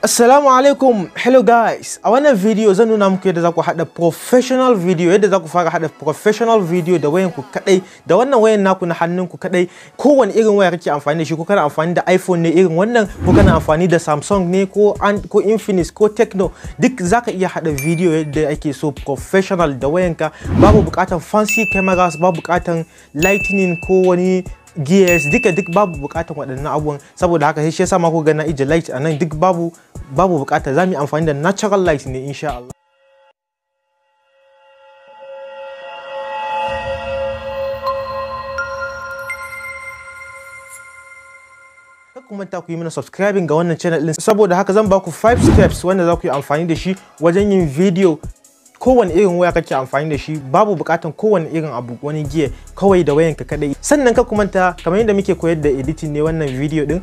Assalamu alaikum, hello guys. A wannan video zan nuna muku yadda za ku hada professional video, yadda za ku fara hada professional video da wayanku kadai, da wannan wayan naku na hannunku kadai. Kowane irin waya kake amfani da shi, ko kana amfani da iPhone ne irin wannan, ko kana amfani da Samsung ne ko Infinix ko Tecno, duk zaka iya hada video yadda ake so professional da wayanka. Babu bukatan fancy cameras, babu bukatan lightning ko wani gears, duk babu bukatan waɗannan abubuwan. Saboda haka shi yasa ma ku ga na ije light anan, duk babu bukata. Zamu yi amfani da natural light ne insha Allah. Kuma ta ku yi mana subscribing ga wannan channel din, saboda haka zan ba ku 5 steps wanda za ku yi amfani da shi wajen yin video. Kowane irin waya kake amfani da shi, babu bukatan kowane irin abu wani gear, kawai da wayanka kadai. Sannan ka kuma ta kamar yadda muke koyar da editing ne wannan video din,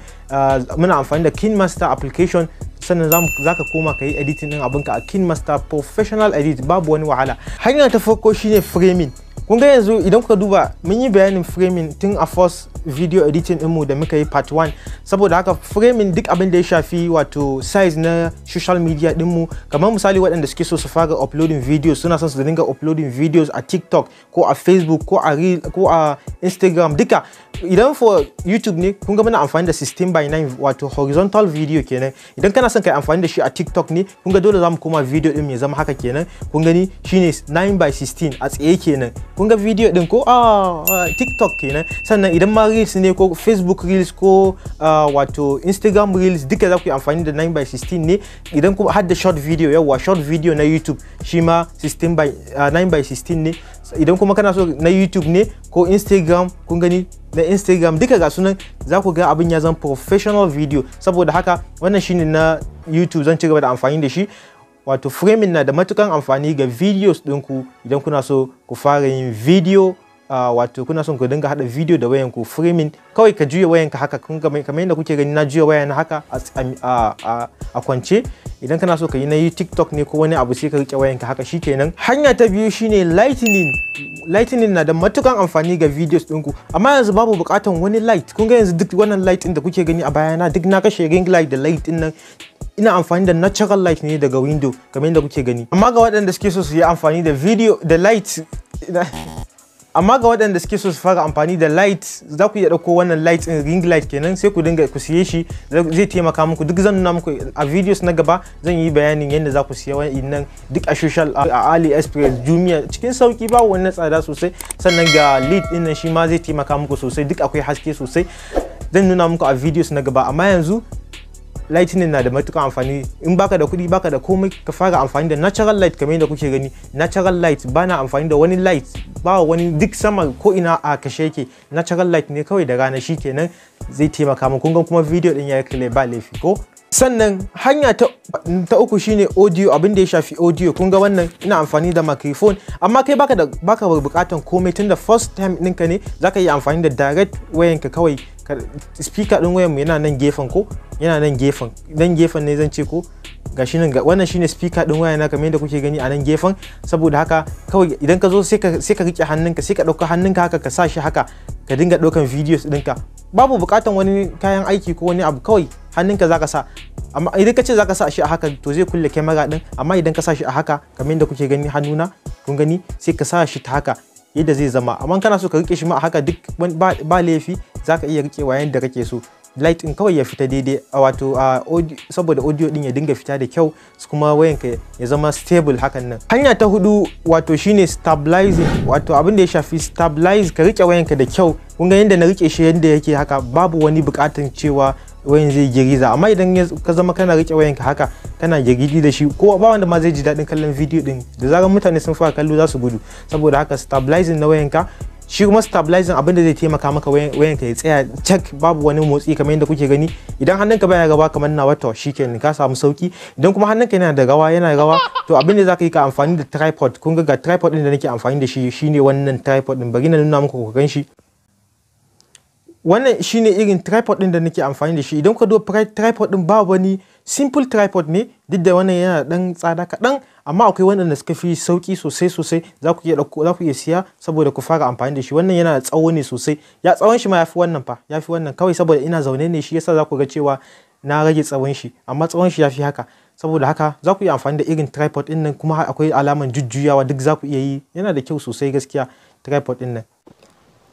muna amfani da Kinemaster application. Sannan zaka koma ka yi editing din abinka a Kinemaster professional edit, babu wani wahala. Hanya ta farko shine framing. Kun ga yanzu idan kuka duba mun yi bayanin framing tun a first video editing ɗinmu da muka yi part 1. Saboda haka framing duk abin da ya shafi wato size na social media ɗinmu, kamar misali waɗanda suke so su fara uploading videos, suna son su dinga uploading videos a TikTok ko a Facebook ko a Reel ko a Instagram duka. Idan for YouTube ne, kun ga muna amfani da 16:9 wato horizontal video kenan. Idan kana son kai amfani da shi a TikTok ne, kun ga dole zamu koma video din ya zama haka kenan. Kun gani shine 9:16 a tsaye kenan. Kun ga video din ko TikTok kenan. Sannan idan ma Reels ne ko Facebook Reels ko wato Instagram Reels, duka za ku yi amfani da 9:16 ne. Idan kuma har da short video, yawa short video na YouTube shi ma 9:16 ne. Idan kuma kana so na YouTube ne ko Instagram, kun gani na Instagram duka ga sunan, za ku ga abin ya zama professional video. Saboda haka wannan shine na YouTube, zan ci gaba da amfani da shi. Wato framing na da matukan amfani ga videos ɗinku idan kuna so ku fara yin video. Wato kuna son ku dinga hada video da wayanku, framing kawai ka juya wayanka haka, kamar yadda kuke gani na juya wayana haka a kwance. Idan kana so ka yi na yi TikTok ne ko wani abu, sai ka rike wayanka haka, shikenan. Hanya ta biyu shine lightning. Lightning na da matukan amfani ga videos ɗinku, amma yanzu babu bukatan wani light. Kun ga yanzu duk wannan light ɗin da kuke gani a bayana, duk na kashe ring light da light ɗin nan. Ina amfani da natural light ne daga window kamar yadda kuke gani. Amma ga waɗanda suke so su yi amfani da video da light, amma ga waɗanda suke so su fara amfani da light, za ku iya ɗauko wannan light ɗin, ring light kenan, sai ku dinga ku siye shi, zai taimaka muku. Duk zan nuna muku a videos na gaba, zan yi bayanin yadda za ku siya wannan duk a social a AliExpress, Jumia cikin sauki, ba wannan tsada sosai. Sannan ga lead ɗin nan shi ma zai taimaka muku sosai, duk akwai haske sosai. Zan nuna muku a videos na gaba, amma yanzu lightning na da matuƙar amfani. In baka da kuɗi, baka da komai, ka fara amfani da natural light kamar yadda kuke gani. Natural light, bana amfani da wani light, ba wani, duk sama ko ina a kashe yake. Natural light ne kawai da rana, shi kenan zai taimaka mu. Kun ga kuma video din ya clear, ba laifi ko. Sannan hanya ta uku shine audio, abin da ya shafi audio. Kun ga wannan ina amfani da microphone, amma kai baka bukatan komai, tunda first time ɗinka ne, zaka yi amfani da direct wayanka kawai. Speaker din wayan mu yana nan gefen ko, yana nan gefen ne zan ce ko, gashi nan wannan shine speaker din wayana kamar yadda kuke gani a nan gefen. Saboda haka kawai idan ka zo sai ka rike hannunka, sai ka dauka hannunka haka ka sa shi haka, ka dinga daukan videos ɗinka. Babu bukatan wani kayan aiki ko wani abu, kawai hannunka zaka sa. Amma idan ka ce zaka sa shi a haka, to zai kulle camera din. Amma idan ka sa shi a haka kamar yadda kuke gani hannuna, kun gani, sai ka sa shi ta haka yadda zai zama. Amma kana so ka rike shi ma a haka, duk ba laifi, zaka iya rikewa yanda kake so. Light din kawai ya fita daidai, wato saboda audio din ya dinga fita da kyau, kuma wayanka ya zama stable hakan nan. Hanya ta hudu wato shine stabilizing, wato abin da ya shafi stabilize, ka rike wayanka da kyau. Kun ga yanda na rike shi yanda yake haka, babu wani bukatun cewa wayan zai girgiza. Amma idan ka zama kana rike wayanka haka, kana girgidi da shi, ko ba wanda ma zai ji daɗin kallon video din. Da zarar mutane sun fara kallo za su gudu. Saboda haka stabilizing na wayanka, shi kuma stabilizing abinda zai taimaka maka wayanka ya tsaya cak, babu wani motsi kamar yadda kuke gani. Idan hannunka baya rawa kamar nawa, to shikenan ka samu sauki. Idan kuma hannunka yana rawa, to abinda zaka yi ka amfani da tripod. Kun ga tripod din da nake amfani da shi shine wannan tripod din, bari na nuna muku ku gan shi. Wannan shine irin tripod din da nake amfani da shi. Idan ka do tripod din, ba wani, simple tripod ne, duk da wannan yana dan tsada kaɗan, amma akwai waɗanda suka fi sauki sosai. Za ku iya siya saboda ku fara amfani da shi. Wannan yana da tsawo ne sosai, ya tsawon shi ma yafi wannan fa, yafi wannan, kawai saboda ina zaune ne shi yasa za ku ga cewa na rage tsawon shi, amma tsawon shi ya fi haka. Saboda haka za ku iya amfani da irin tripod ɗin nan, kuma akwai alaman jujjuyawa duk za ku iya yi. Yana da kyau sosai gaskiya tripod ɗin nan.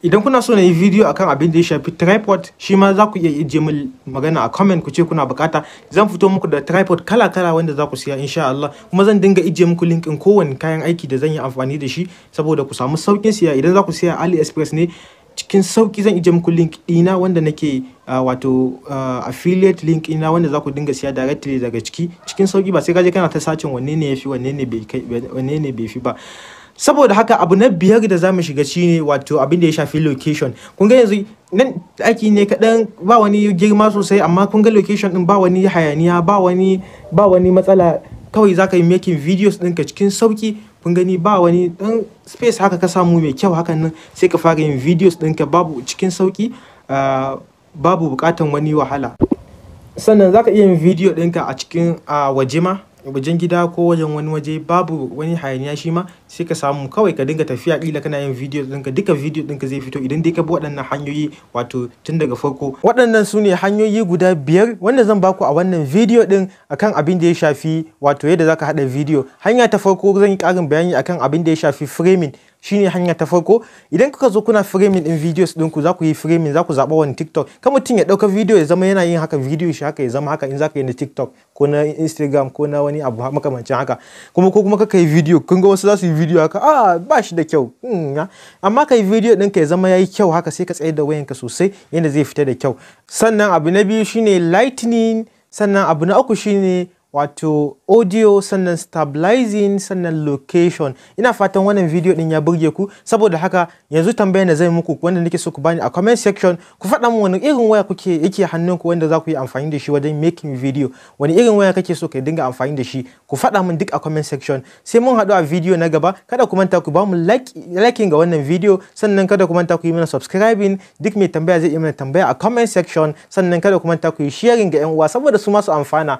Idan kuna so na yi video akan abin da ya shafi tripod, shi ma za ku iya ije min magana a comment ku ce kuna bukata. Zan fito muku da tripod kala-kala wanda za ku siya insha Allah, kuma zan dinga ije muku linkin kowane kayan aiki da zan yi amfani da shi saboda ku samu saukin siya. Idan za ku siya AliExpress ne cikin sauki, zan ije muku link ɗina wanda nake wato affiliate link ɗina wanda za ku dinga siya directly daga cikin sauki, ba sai ka je kana ta sacin wanne ne yafi wanne ne bai fi ba. Saboda haka abu na biyar da zamu shiga shine wato abin da ya shafi location. Kun ga yanzu nan aiki ne kaɗan, ba wani girma sosai, amma kun ga location ɗin ba wani hayaniya, ba wani matsala. Kawai za ka yi making videos ɗinka cikin sauki. Kun gani ba wani ɗan space haka ka samu mai kyau hakan nan, sai ka fara yin videos ɗinka babu cikin sauki, babu buƙatan wani wahala. Sannan za ka iya yin video ɗinka a cikin waje ma, wajen gida ko wajen wani waje, babu wani hayaniya shi ma, sai ka samu kawai ka dinga tafiya kila kana yin video ɗinka, duka video ɗinka zai fito idan dai ka bi waɗannan hanyoyi wato tun daga farko. Waɗannan su ne hanyoyi guda 5 wanda zan baku a wannan video ɗin akan abin da ya shafi wato yadda zaka haɗa video. Hanya ta farko zan yi ƙarin bayani akan abin da ya shafi framing. Shine hanya ta farko. Idan kuka zo kuna framing din videos ɗinku, za ku yi framing, za ku zaɓa wani TikTok. Kan mutum ya ɗauka video ya zama yana yin haka, video shi haka ya zama haka in za ka yi na TikTok ko na Instagram ko na wani abu makamancin haka. Ko kuma ka yi video, kun ga wasu za su yi video haka, ba shi da kyau. Amma ka yi video ɗinka ya zama ya yi kyau haka, sai ka tsaye da wayanka sosai yadda zai fita da kyau. Sannan abu na biyu shine lightning. Sannan abu na uku shine wato audio, sannan stabilizing, sannan location. Ina fatan wannan video din ya burge ku. Saboda haka yanzu tambayar da zai muku wanda nake so ku bani a comment section, ku faɗa min wani irin waya yake hannunku wanda za ku yi amfani da shi wajen making video. Wani irin waya kake so ka dinga amfani da shi, ku faɗa min duk a comment section. Sai mun haɗu a video na gaba. Kada ku manta ku ba mu liking ga wannan video, sannan kada ku manta ku yi mana subscribing. Duk mai tambaya zai yi mana tambaya a comment section. Sannan kada ku manta ku yi sharing ga 'yan uwa saboda su ma su amfana.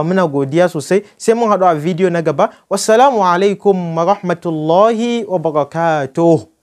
Muna godiya sosai. Sai mun haɗu a video na gaba. Wassalamu alaikum wa rahmatullahi wa barakatuh.